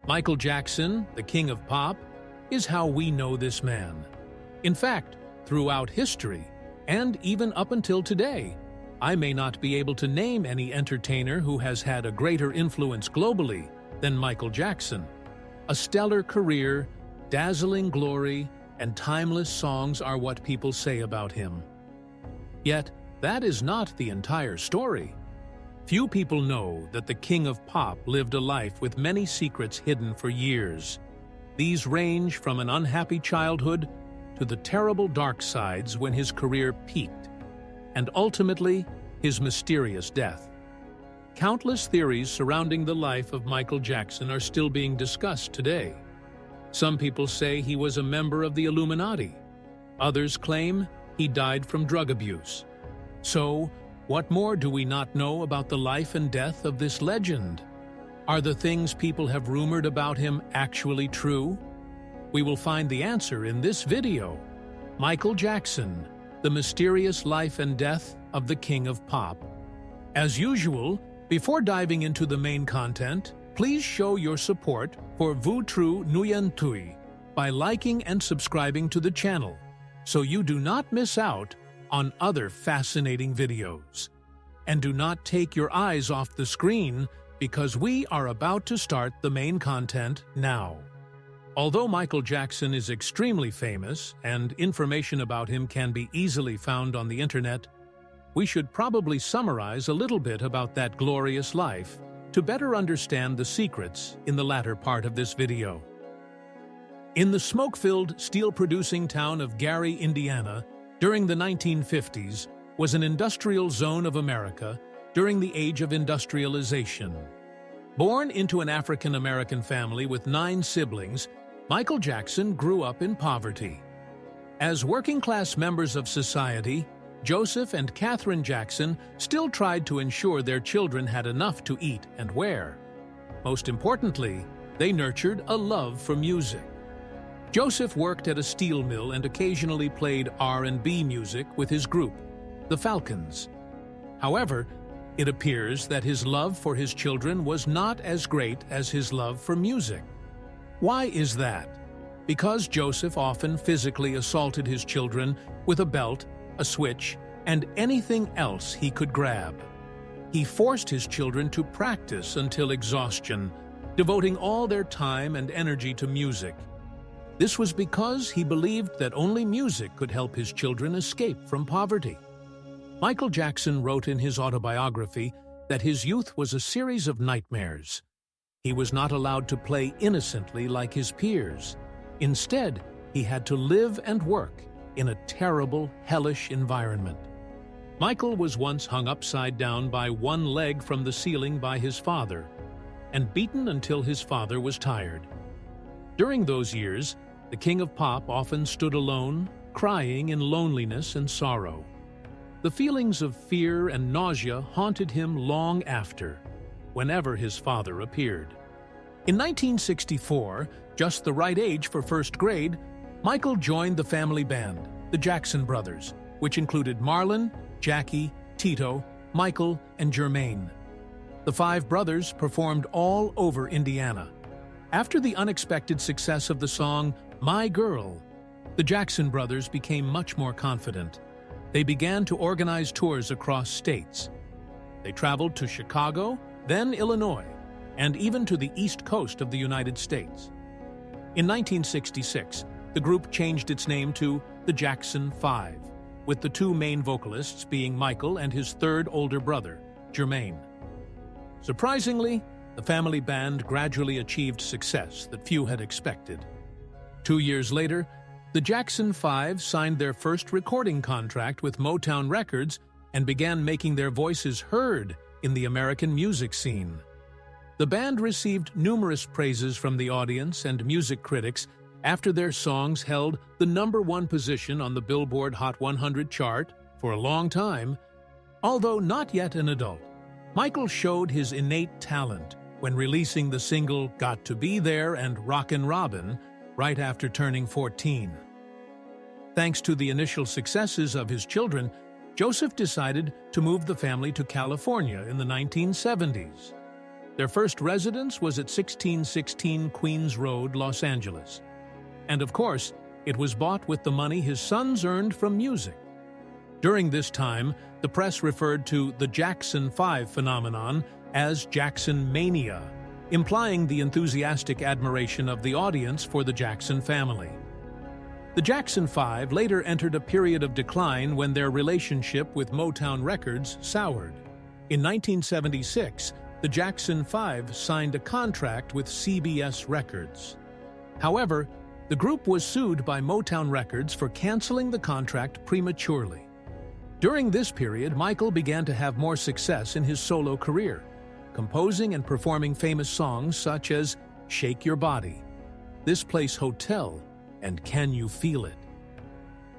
Michael Jackson, the king of pop, is how we know this man. In fact, throughout history, and even up until today, I may not be able to name any entertainer who has had a greater influence globally than Michael Jackson. A stellar career, dazzling glory, and timeless songs are what people say about him. Yet, that is not the entire story. Few people know that the king of pop lived a life with many secrets hidden for years. These range from an unhappy childhood to the terrible dark sides when his career peaked, and ultimately, his mysterious death. Countless theories surrounding the life of Michael Jackson are still being discussed today. Some people say he was a member of the Illuminati. Others claim he died from drug abuse. So, what more do we not know about the life and death of this legend? Are the things people have rumored about him actually true? We will find the answer in this video. Michael Jackson, the mysterious life and death of the king of pop. As usual, before diving into the main content, please show your support for Vu Tru Nguyen Tui by liking and subscribing to the channel, so you do not miss out on other fascinating videos. And do not take your eyes off the screen, because we are about to start the main content now. Although Michael Jackson is extremely famous and information about him can be easily found on the internet, we should probably summarize a little bit about that glorious life to better understand the secrets in the latter part of this video. In the smoke-filled, steel-producing town of Gary, Indiana, during the 1950s, was an industrial zone of America during the age of industrialization. Born into an African-American family with 9 siblings, Michael Jackson grew up in poverty. As working-class members of society, Joseph and Catherine Jackson still tried to ensure their children had enough to eat and wear. Most importantly, they nurtured a love for music. Joseph worked at a steel mill and occasionally played R&B music with his group, the Falcons. However, it appears that his love for his children was not as great as his love for music. Why is that? Because Joseph often physically assaulted his children with a belt, a switch, and anything else he could grab. He forced his children to practice until exhaustion, devoting all their time and energy to music. This was because he believed that only music could help his children escape from poverty. Michael Jackson wrote in his autobiography that his youth was a series of nightmares. He was not allowed to play innocently like his peers. Instead, he had to live and work in a terrible, hellish environment. Michael was once hung upside down by one leg from the ceiling by his father, and beaten until his father was tired. During those years, the king of pop often stood alone, crying in loneliness and sorrow. The feelings of fear and nausea haunted him long after, whenever his father appeared. In 1964, just the right age for first grade, Michael joined the family band, the Jackson Brothers, which included Marlon, Jackie, Tito, Michael, and Jermaine. The 5 brothers performed all over Indiana. After the unexpected success of the song My Girl, the Jackson Brothers became much more confident. They began to organize tours across states. They traveled to Chicago, then Illinois, and even to the East Coast of the United States. In 1966, the group changed its name to the Jackson 5, with the 2 main vocalists being Michael and his 3rd older brother, Jermaine. Surprisingly, the family band gradually achieved success that few had expected. 2 years later, the Jackson 5 signed their first recording contract with Motown Records and began making their voices heard in the American music scene. The band received numerous praises from the audience and music critics after their songs held the #1 position on the Billboard Hot 100 chart for a long time. Although not yet an adult, Michael showed his innate talent when releasing the single Got to Be There and Rockin' Robin right after turning 14. Thanks to the initial successes of his children, Joseph decided to move the family to California in the 1970s. Their first residence was at 1616 Queens Road, Los Angeles. And of course, it was bought with the money his sons earned from music. During this time, the press referred to the Jackson 5 phenomenon as Jackson Mania, implying the enthusiastic admiration of the audience for the Jackson family. The Jackson 5 later entered a period of decline when their relationship with Motown Records soured. In 1976, the Jackson 5 signed a contract with CBS Records. However, the group was sued by Motown Records for canceling the contract prematurely. During this period, Michael began to have more success in his solo career, composing and performing famous songs such as Shake Your Body, This Place Hotel, and Can You Feel It?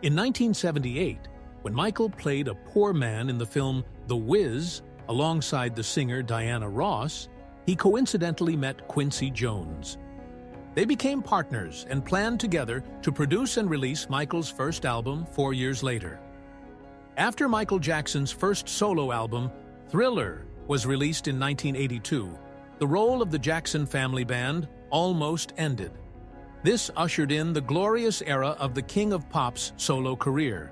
In 1978, when Michael played a poor man in the film The Wiz alongside the singer Diana Ross, he coincidentally met Quincy Jones. They became partners and planned together to produce and release Michael's first album 4 years later. After Michael Jackson's first solo album, Thriller, was released in 1982, the role of the Jackson family band almost ended. This ushered in the glorious era of the King of Pop's solo career.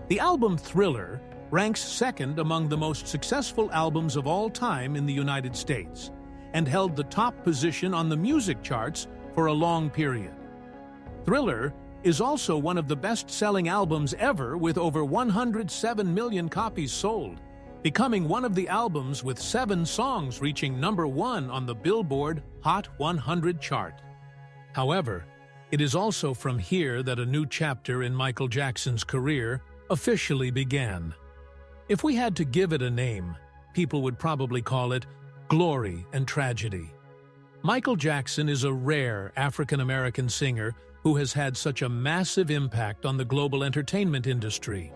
The album Thriller ranks second among the most successful albums of all time in the United States and held the top position on the music charts for a long period. Thriller is also one of the best-selling albums ever with over 107 million copies sold, becoming one of the albums with 7 songs reaching #1 on the Billboard Hot 100 chart. However, it is also from here that a new chapter in Michael Jackson's career officially began. If we had to give it a name, people would probably call it glory and tragedy. Michael Jackson is a rare African-American singer who has had such a massive impact on the global entertainment industry.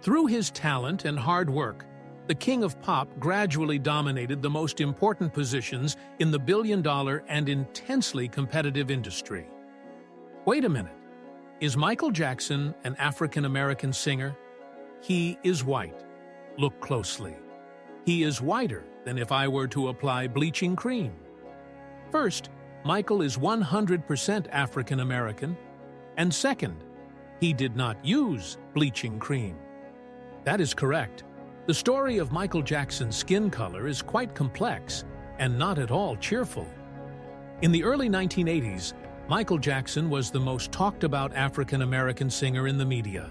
Through his talent and hard work, the King of Pop gradually dominated the most important positions in the billion-dollar and intensely competitive industry. Wait a minute. Is Michael Jackson an African-American singer? He is white. Look closely. He is whiter than if I were to apply bleaching cream. First, Michael is 100% African-American, and second, he did not use bleaching cream. That is correct. The story of Michael Jackson's skin color is quite complex and not at all cheerful. In the early 1980s, Michael Jackson was the most talked-about African-American singer in the media.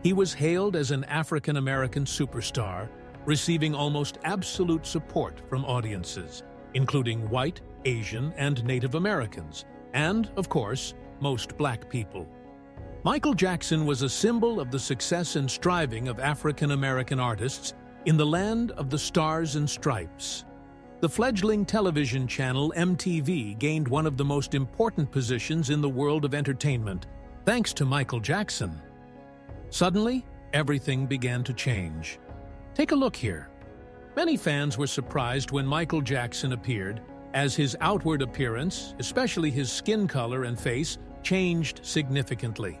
He was hailed as an African-American superstar, receiving almost absolute support from audiences, including white, Asian, and Native Americans, and, of course, most black people. Michael Jackson was a symbol of the success and striving of African-American artists in the land of the Stars and Stripes. The fledgling television channel MTV gained one of the most important positions in the world of entertainment, thanks to Michael Jackson. Suddenly, everything began to change. Take a look here. Many fans were surprised when Michael Jackson appeared, as his outward appearance, especially his skin color and face, changed significantly.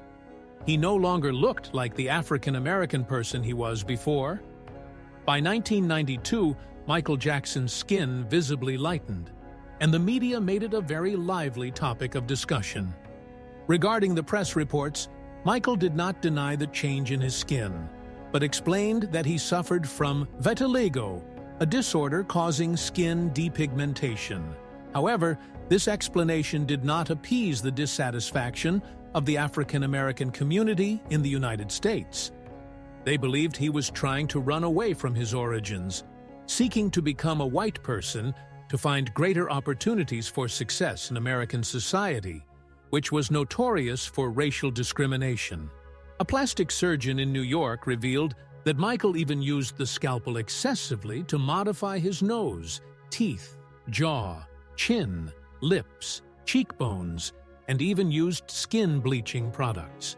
He no longer looked like the African-American person he was before. By 1992, Michael Jackson's skin visibly lightened, and the media made it a very lively topic of discussion. Regarding the press reports, Michael did not deny the change in his skin, but explained that he suffered from vitiligo, a disorder causing skin depigmentation. However, this explanation did not appease the dissatisfaction of the African-American community in the United States. They believed he was trying to run away from his origins, seeking to become a white person to find greater opportunities for success in American society, which was notorious for racial discrimination. A plastic surgeon in New York revealed that Michael even used the scalpel excessively to modify his nose, teeth, jaw, chin, lips, cheekbones, and even used skin bleaching products.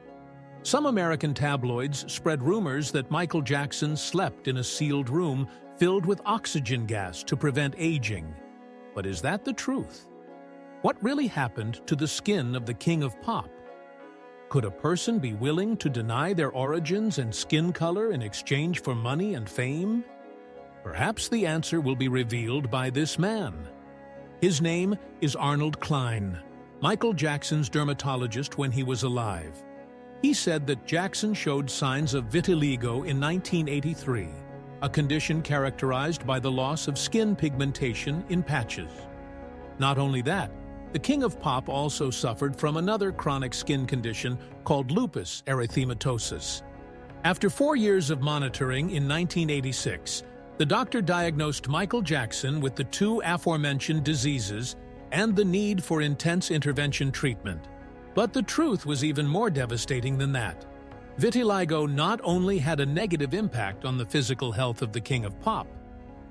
Some American tabloids spread rumors that Michael Jackson slept in a sealed room filled with oxygen gas to prevent aging. But is that the truth? What really happened to the skin of the King of Pop? Could a person be willing to deny their origins and skin color in exchange for money and fame? Perhaps the answer will be revealed by this man. His name is Arnold Klein, Michael Jackson's dermatologist when he was alive. He said that Jackson showed signs of vitiligo in 1983, a condition characterized by the loss of skin pigmentation in patches. Not only that, the King of Pop also suffered from another chronic skin condition called lupus erythematosus. After 4 years of monitoring in 1986, the doctor diagnosed Michael Jackson with the two aforementioned diseases and the need for intense intervention treatment. But the truth was even more devastating than that. Vitiligo not only had a negative impact on the physical health of the King of Pop,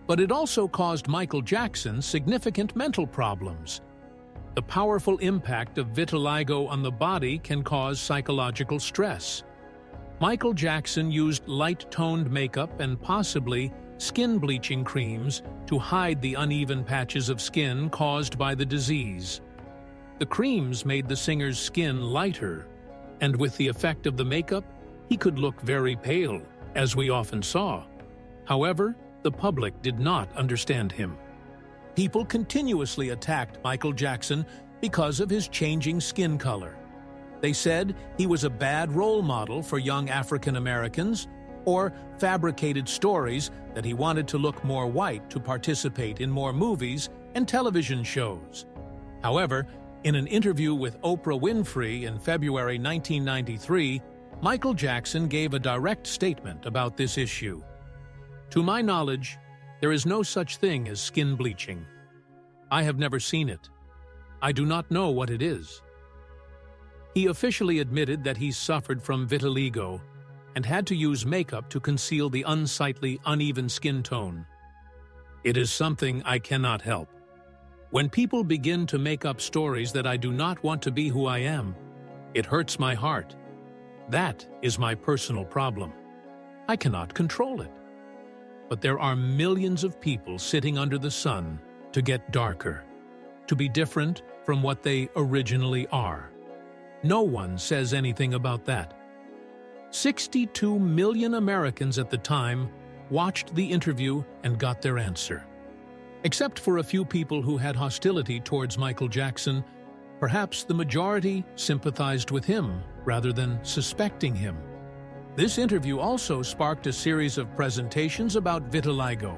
but it also caused Michael Jackson significant mental problems. The powerful impact of vitiligo on the body can cause psychological stress. Michael Jackson used light-toned makeup and possibly skin-bleaching creams to hide the uneven patches of skin caused by the disease. The creams made the singer's skin lighter, and with the effect of the makeup, he could look very pale, as we often saw. However, the public did not understand him. People continuously attacked Michael Jackson because of his changing skin color. They said he was a bad role model for young African Americans, or fabricated stories that he wanted to look more white to participate in more movies and television shows. However, in an interview with Oprah Winfrey in February 1993, Michael Jackson gave a direct statement about this issue. "To my knowledge, there is no such thing as skin bleaching. I have never seen it. I do not know what it is." He officially admitted that he suffered from vitiligo and had to use makeup to conceal the unsightly, uneven skin tone. "It is something I cannot help. When people begin to make up stories that I do not want to be who I am, it hurts my heart. That is my personal problem. I cannot control it. But there are millions of people sitting under the sun to get darker, to be different from what they originally are. No one says anything about that. 62 million Americans at the time watched the interview and got their answer. Except for a few people who had hostility towards Michael Jackson, perhaps the majority sympathized with him rather than suspecting him. This interview also sparked a series of presentations about vitiligo,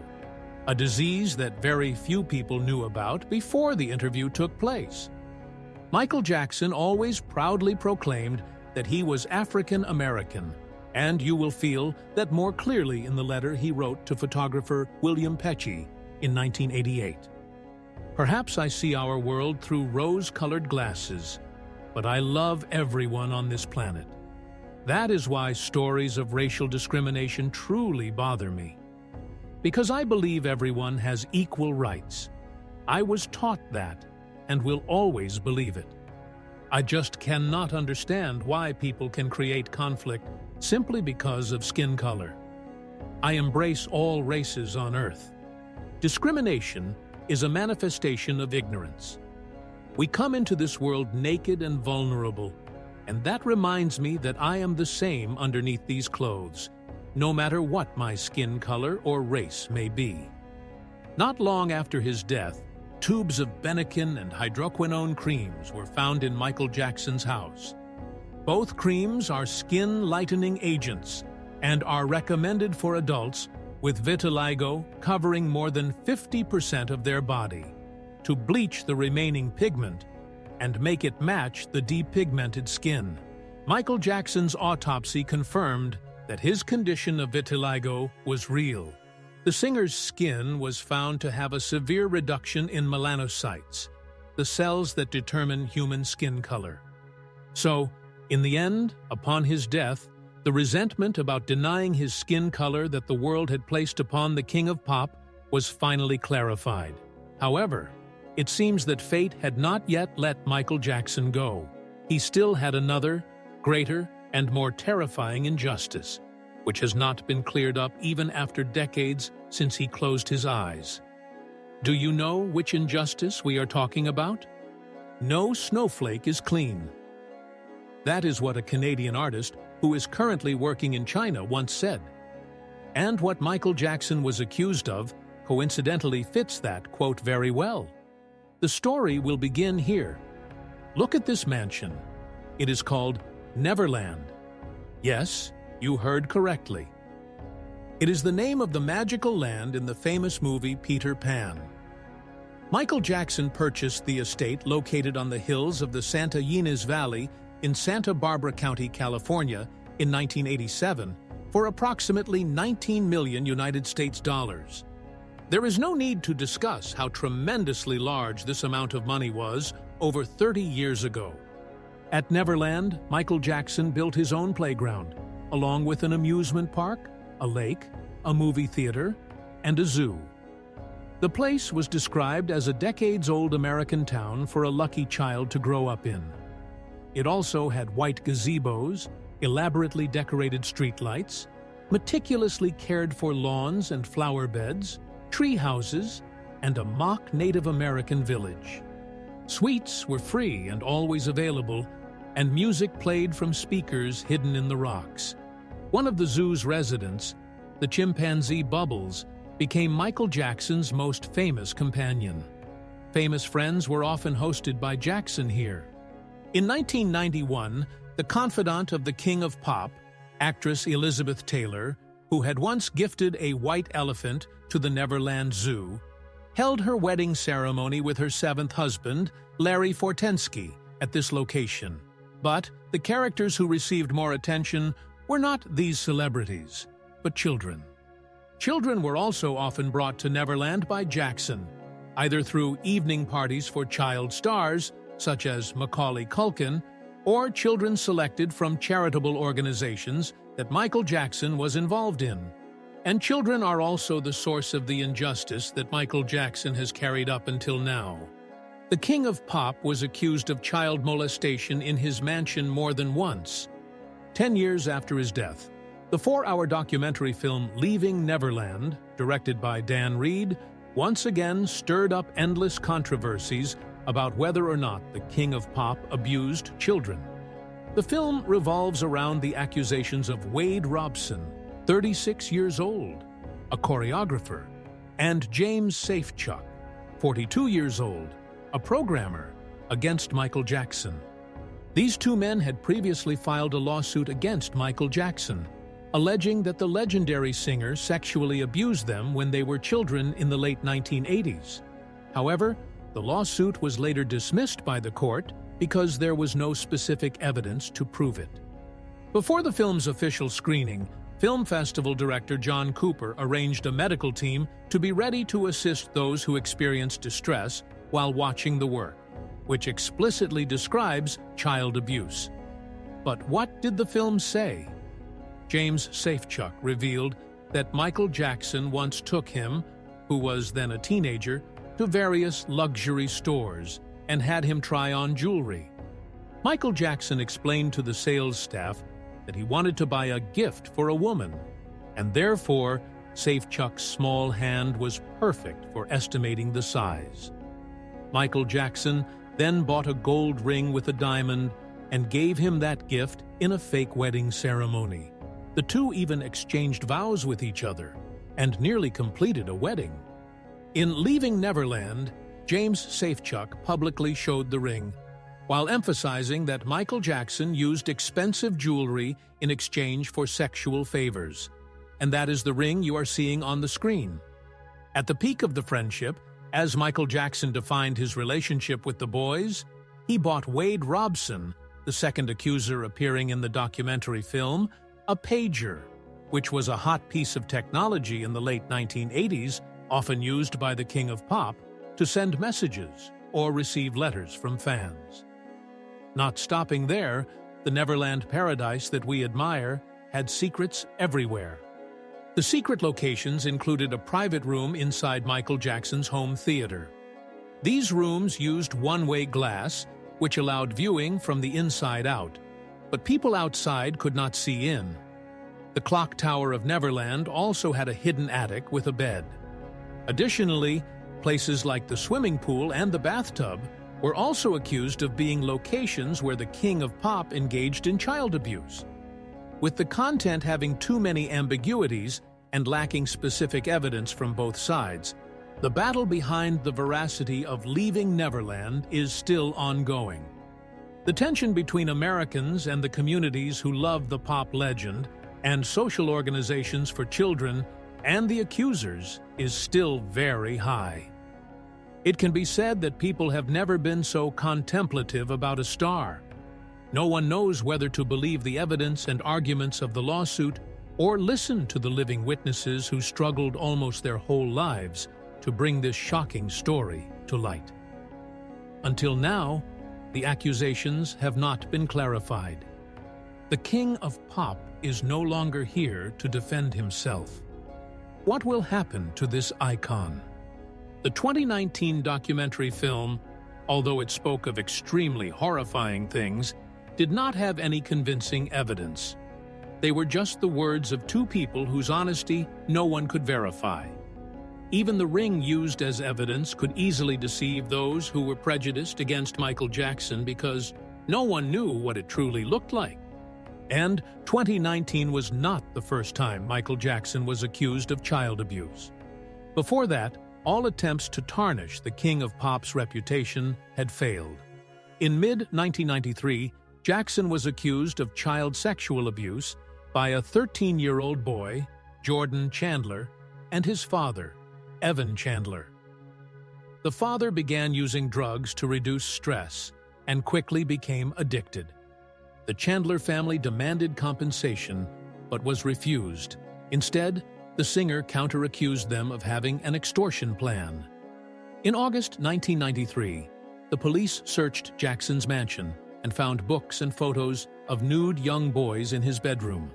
a disease that very few people knew about before the interview took place. Michael Jackson always proudly proclaimed that he was African American, and you will feel that more clearly in the letter he wrote to photographer William Pecci in 1988. "Perhaps I see our world through rose-colored glasses, but I love everyone on this planet. That is why stories of racial discrimination truly bother me. Because I believe everyone has equal rights. I was taught that and will always believe it. I just cannot understand why people can create conflict simply because of skin color. I embrace all races on Earth. Discrimination is a manifestation of ignorance. We come into this world naked and vulnerable, and that reminds me that I am the same underneath these clothes, no matter what my skin color or race may be." Not long after his death, tubes of Benecin and hydroquinone creams were found in Michael Jackson's house. Both creams are skin-lightening agents and are recommended for adults with vitiligo covering more than 50% of their body, to bleach the remaining pigment and make it match the depigmented skin. Michael Jackson's autopsy confirmed that his condition of vitiligo was real. The singer's skin was found to have a severe reduction in melanocytes, the cells that determine human skin color. So, in the end, upon his death, the resentment about denying his skin color that the world had placed upon the King of Pop was finally clarified. However, it seems that fate had not yet let Michael Jackson go. He still had another, greater, and more terrifying injustice, which has not been cleared up even after decades since he closed his eyes. Do you know which injustice we are talking about? No snowflake is clean. That is what a Canadian artist who is currently working in China once said. And what Michael Jackson was accused of coincidentally fits that quote very well. The story will begin here. Look at this mansion. It is called Neverland. Yes, you heard correctly. It is the name of the magical land in the famous movie Peter Pan. Michael Jackson purchased the estate located on the hills of the Santa Ynez Valley in Santa Barbara County, California, in 1987 for approximately $19 million United States dollars. There is no need to discuss how tremendously large this amount of money was over 30 years ago. At Neverland, Michael Jackson built his own playground, along with an amusement park, a lake, a movie theater, and a zoo. The place was described as a decades-old American town for a lucky child to grow up in. It also had white gazebos, elaborately decorated streetlights, meticulously cared-for lawns and flower beds, tree houses, and a mock Native American village. Sweets were free and always available, and music played from speakers hidden in the rocks. One of the zoo's residents, the chimpanzee Bubbles, became Michael Jackson's most famous companion. Famous friends were often hosted by Jackson here. In 1991, the confidant of the King of Pop, actress Elizabeth Taylor, who had once gifted a white elephant to the Neverland Zoo, held her wedding ceremony with her seventh husband, Larry Fortensky, at this location. But the characters who received more attention were not these celebrities, but children. Children were also often brought to Neverland by Jackson, either through evening parties for child stars, such as Macaulay Culkin, or children selected from charitable organizations that Michael Jackson was involved in. And children are also the source of the injustice that Michael Jackson has carried up until now. The King of Pop was accused of child molestation in his mansion more than once. 10 years after his death, the 4-hour documentary film Leaving Neverland, directed by Dan Reed, once again stirred up endless controversies about whether or not the King of Pop abused children. The film revolves around the accusations of Wade Robson, 36 years old, a choreographer, and James Safechuck, 42 years old, a programmer, against Michael Jackson. These two men had previously filed a lawsuit against Michael Jackson, alleging that the legendary singer sexually abused them when they were children in the late 1980s. However, the lawsuit was later dismissed by the court because there was no specific evidence to prove it. Before the film's official screening, film festival director John Cooper arranged a medical team to be ready to assist those who experienced distress while watching the work, which explicitly describes child abuse. But what did the film say? James Safechuck revealed that Michael Jackson once took him, who was then a teenager, to various luxury stores and had him try on jewelry. Michael Jackson explained to the sales staff that he wanted to buy a gift for a woman, and therefore Safechuck's small hand was perfect for estimating the size. Michael Jackson then bought a gold ring with a diamond and gave him that gift in a fake wedding ceremony. The two even exchanged vows with each other and nearly completed a wedding. In Leaving Neverland, James Safechuck publicly showed the ring, while emphasizing that Michael Jackson used expensive jewelry in exchange for sexual favors, and that is the ring you are seeing on the screen. At the peak of the friendship, as Michael Jackson defined his relationship with the boys, he bought Wade Robson, the second accuser appearing in the documentary film, a pager, which was a hot piece of technology in the late 1980s, often used by the King of Pop to send messages or receive letters from fans. Not stopping there, the Neverland paradise that we admire had secrets everywhere. The secret locations included a private room inside Michael Jackson's home theater. These rooms used one-way glass, which allowed viewing from the inside out, but people outside could not see in. The clock tower of Neverland also had a hidden attic with a bed. Additionally, places like the swimming pool and the bathtub were also accused of being locations where the King of Pop engaged in child abuse. With the content having too many ambiguities, and lacking specific evidence from both sides, the battle behind the veracity of Leaving Neverland is still ongoing. The tension between Americans and the communities who love the pop legend, and social organizations for children and the accusers, is still very high. It can be said that people have never been so contemplative about a star. No one knows whether to believe the evidence and arguments of the lawsuit or listen to the living witnesses who struggled almost their whole lives to bring this shocking story to light. Until now, the accusations have not been clarified. The King of Pop is no longer here to defend himself. What will happen to this icon? The 2019 documentary film, although it spoke of extremely horrifying things, did not have any convincing evidence. They were just the words of two people whose honesty no one could verify. Even the ring used as evidence could easily deceive those who were prejudiced against Michael Jackson because no one knew what it truly looked like. And 2019 was not the first time Michael Jackson was accused of child abuse. Before that, all attempts to tarnish the King of Pop's reputation had failed. In mid-1993, Jackson was accused of child sexual abuse by a 13-year-old boy, Jordan Chandler, and his father, Evan Chandler. The father began using drugs to reduce stress and quickly became addicted. The Chandler family demanded compensation, but was refused. Instead, the singer counter-accused them of having an extortion plan. In August 1993, the police searched Jackson's mansion and found books and photos of nude young boys in his bedroom.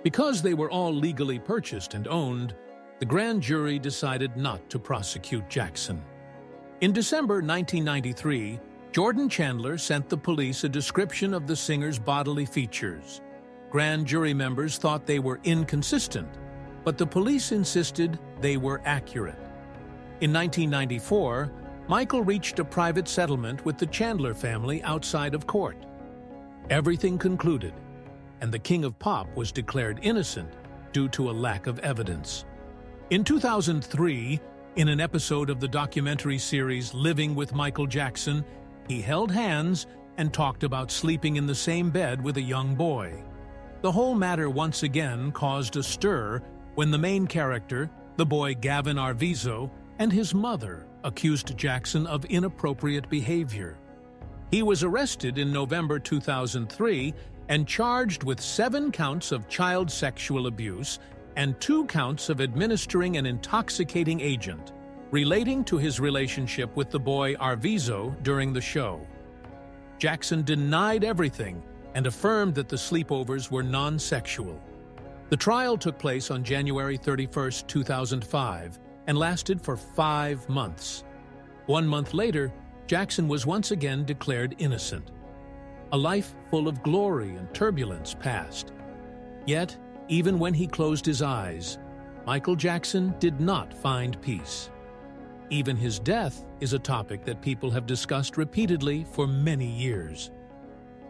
Because they were all legally purchased and owned, the grand jury decided not to prosecute Jackson. In December 1993, Jordan Chandler sent the police a description of the singer's bodily features. Grand jury members thought they were inconsistent, but the police insisted they were accurate. In 1994, Michael reached a private settlement with the Chandler family outside of court. Everything concluded, and the King of Pop was declared innocent due to a lack of evidence. In 2003, in an episode of the documentary series Living with Michael Jackson, he held hands and talked about sleeping in the same bed with a young boy. The whole matter once again caused a stir when the main character, the boy Gavin Arvizo, and his mother accused Jackson of inappropriate behavior. He was arrested in November 2003 and charged with 7 counts of child sexual abuse and 2 counts of administering an intoxicating agent, relating to his relationship with the boy Arvizo during the show. Jackson denied everything and affirmed that the sleepovers were non-sexual. The trial took place on January 31, 2005, and lasted for 5 months. 1 month later, Jackson was once again declared innocent. A life full of glory and turbulence passed. Yet, even when he closed his eyes, Michael Jackson did not find peace. Even his death is a topic that people have discussed repeatedly for many years.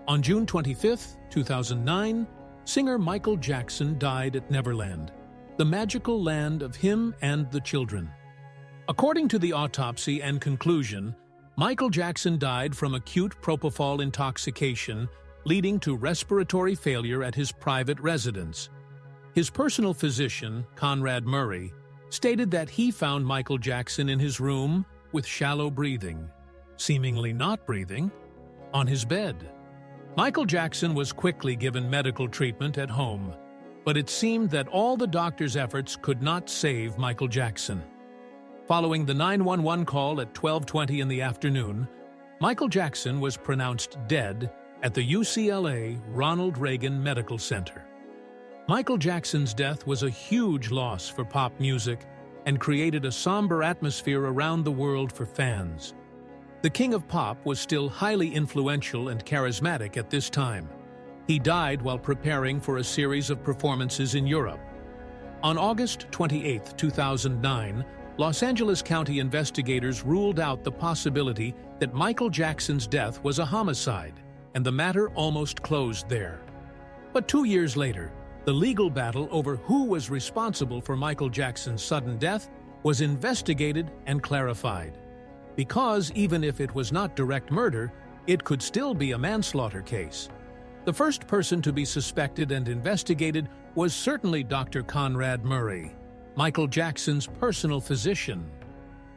On June 25, 2009, singer Michael Jackson died at Neverland, the magical land of him and the children. According to the autopsy and conclusion, Michael Jackson died from acute propofol intoxication, leading to respiratory failure at his private residence. His personal physician, Conrad Murray, stated that he found Michael Jackson in his room with shallow breathing, seemingly not breathing, on his bed. Michael Jackson was quickly given medical treatment at home, but it seemed that all the doctor's efforts could not save Michael Jackson. Following the 911 call at 12:20 in the afternoon, Michael Jackson was pronounced dead at the UCLA Ronald Reagan Medical Center. Michael Jackson's death was a huge loss for pop music and created a somber atmosphere around the world for fans. The King of Pop was still highly influential and charismatic at this time. He died while preparing for a series of performances in Europe. On August 28, 2009, Los Angeles County investigators ruled out the possibility that Michael Jackson's death was a homicide, and the matter almost closed there. But 2 years later, The legal battle over who was responsible for Michael Jackson's sudden death was investigated and clarified. Because even if it was not direct murder, it could still be a manslaughter case. The first person to be suspected and investigated was certainly Dr. Conrad Murray, Michael Jackson's personal physician.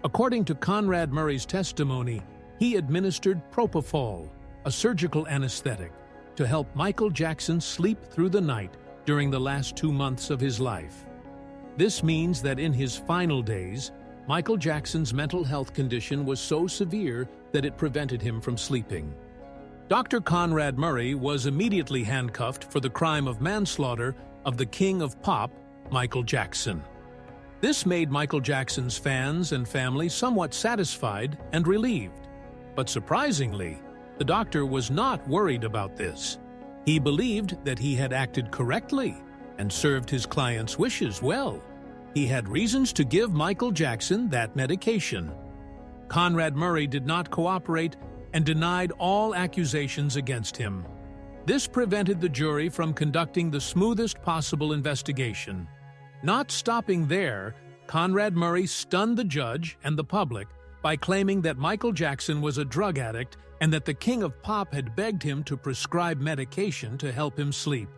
According to Conrad Murray's testimony, he administered propofol, a surgical anesthetic, to help Michael Jackson sleep through the night during the last 2 months of his life. This means that in his final days, Michael Jackson's mental health condition was so severe that it prevented him from sleeping. Dr. Conrad Murray was immediately handcuffed for the crime of manslaughter of the King of Pop, Michael Jackson. This made Michael Jackson's fans and family somewhat satisfied and relieved. But surprisingly, the doctor was not worried about this. He believed that he had acted correctly and served his client's wishes well. He had reasons to give Michael Jackson that medication. Conrad Murray did not cooperate and denied all accusations against him. This prevented the jury from conducting the smoothest possible investigation. Not stopping there, Conrad Murray stunned the judge and the public by claiming that Michael Jackson was a drug addict and that the King of Pop had begged him to prescribe medication to help him sleep.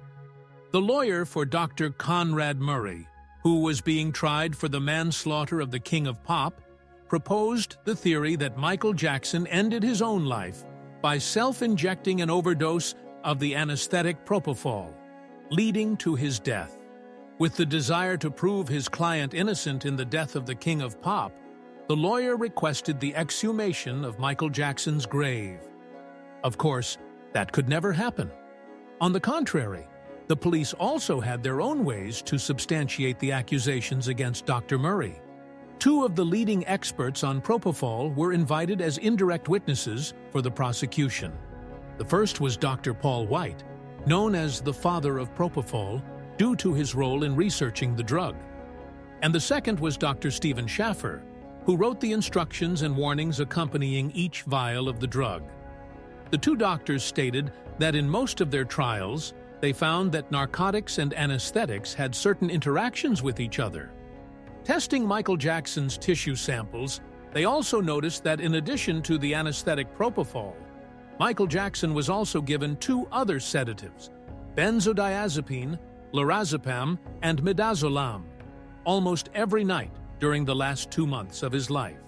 The lawyer for Dr. Conrad Murray, who was being tried for the manslaughter of the King of Pop, proposed the theory that Michael Jackson ended his own life by self-injecting an overdose of the anesthetic propofol, leading to his death. With the desire to prove his client innocent in the death of the King of Pop, the lawyer requested the exhumation of Michael Jackson's grave. Of course, that could never happen. On the contrary, the police also had their own ways to substantiate the accusations against Dr. Murray. 2 of the leading experts on propofol were invited as indirect witnesses for the prosecution. The first was Dr. Paul White, known as the father of propofol due to his role in researching the drug. And the second was Dr. Stephen Schaffer, who wrote the instructions and warnings accompanying each vial of the drug. The 2 doctors stated that in most of their trials, they found that narcotics and anesthetics had certain interactions with each other. Testing Michael Jackson's tissue samples, they also noticed that in addition to the anesthetic propofol, Michael Jackson was also given 2 other sedatives, benzodiazepine, lorazepam, and midazolam, almost every night during the last 2 months of his life.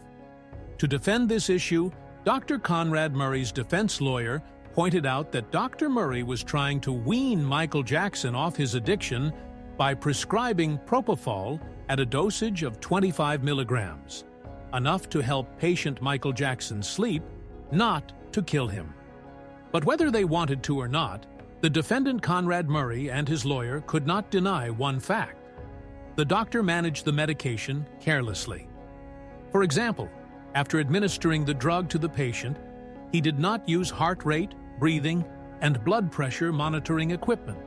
To defend this issue, Dr. Conrad Murray's defense lawyer pointed out that Dr. Murray was trying to wean Michael Jackson off his addiction by prescribing propofol at a dosage of 25 milligrams, enough to help patient Michael Jackson sleep, not to kill him. But whether they wanted to or not, the defendant Conrad Murray and his lawyer could not deny one fact. The doctor managed the medication carelessly. For example, after administering the drug to the patient, he did not use heart rate, breathing, and blood pressure monitoring equipment,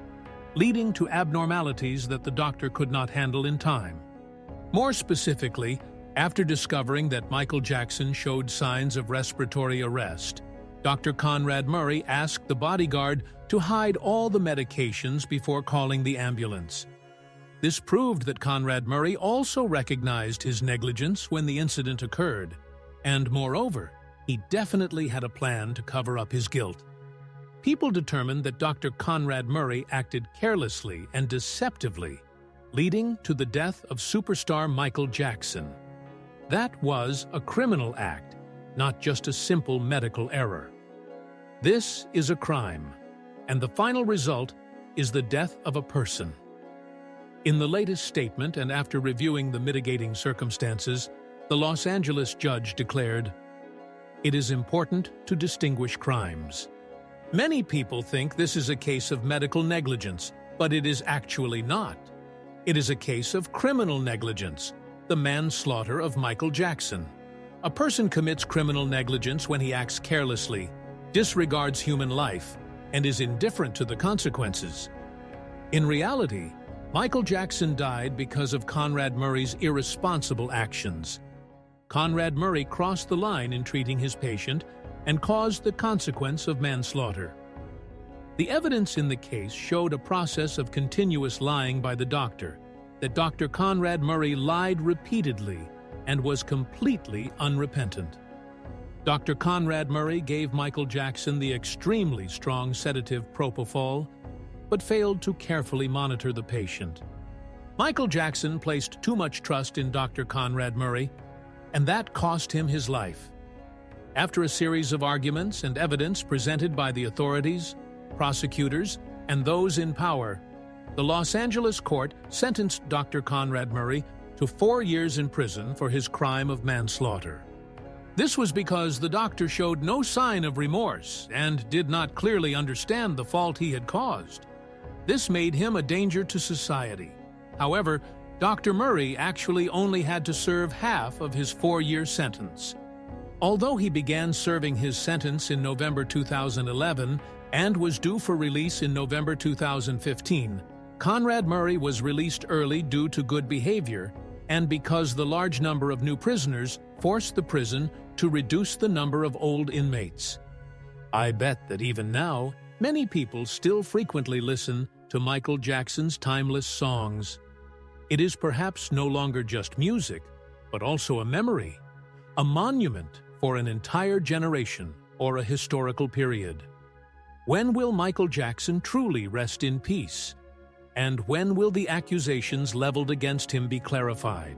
leading to abnormalities that the doctor could not handle in time. More specifically, after discovering that Michael Jackson showed signs of respiratory arrest, Dr. Conrad Murray asked the bodyguard to hide all the medications before calling the ambulance. This proved that Conrad Murray also recognized his negligence when the incident occurred, and moreover, he definitely had a plan to cover up his guilt. People determined that Dr. Conrad Murray acted carelessly and deceptively, leading to the death of superstar Michael Jackson. That was a criminal act, not just a simple medical error. This is a crime, and the final result is the death of a person. In the latest statement and after reviewing the mitigating circumstances, the Los Angeles judge declared, "It is important to distinguish crimes." Many people think this is a case of medical negligence, but it is actually not. It is a case of criminal negligence, the manslaughter of Michael Jackson. A person commits criminal negligence when he acts carelessly, disregards human life, and is indifferent to the consequences. In reality, Michael Jackson died because of Conrad Murray's irresponsible actions. Conrad Murray crossed the line in treating his patient and caused the consequence of manslaughter. The evidence in the case showed a process of continuous lying by the doctor, that Dr. Conrad Murray lied repeatedly and was completely unrepentant. Dr. Conrad Murray gave Michael Jackson the extremely strong sedative propofol, but failed to carefully monitor the patient. Michael Jackson placed too much trust in Dr. Conrad Murray, and that cost him his life. After a series of arguments and evidence presented by the authorities, prosecutors, and those in power, the Los Angeles court sentenced Dr. Conrad Murray to 4 years in prison for his crime of manslaughter. This was because the doctor showed no sign of remorse and did not clearly understand the fault he had caused. This made him a danger to society. However, Dr. Murray actually only had to serve half of his 4-year sentence. Although he began serving his sentence in November 2011 and was due for release in November 2015, Conrad Murray was released early due to good behavior and because the large number of new prisoners forced the prison to reduce the number of old inmates. I bet that even now, many people still frequently listen to Michael Jackson's timeless songs. It is perhaps no longer just music, but also a memory, a monument for an entire generation or a historical period. When will Michael Jackson truly rest in peace? And when will the accusations leveled against him be clarified?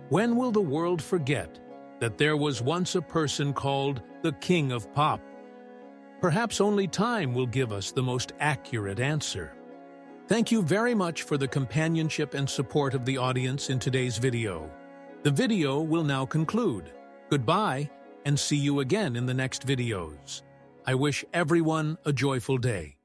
When will the world forget that there was once a person called the King of Pop? Perhaps only time will give us the most accurate answer. Thank you very much for the companionship and support of the audience in today's video. The video will now conclude. Goodbye, and see you again in the next videos. I wish everyone a joyful day.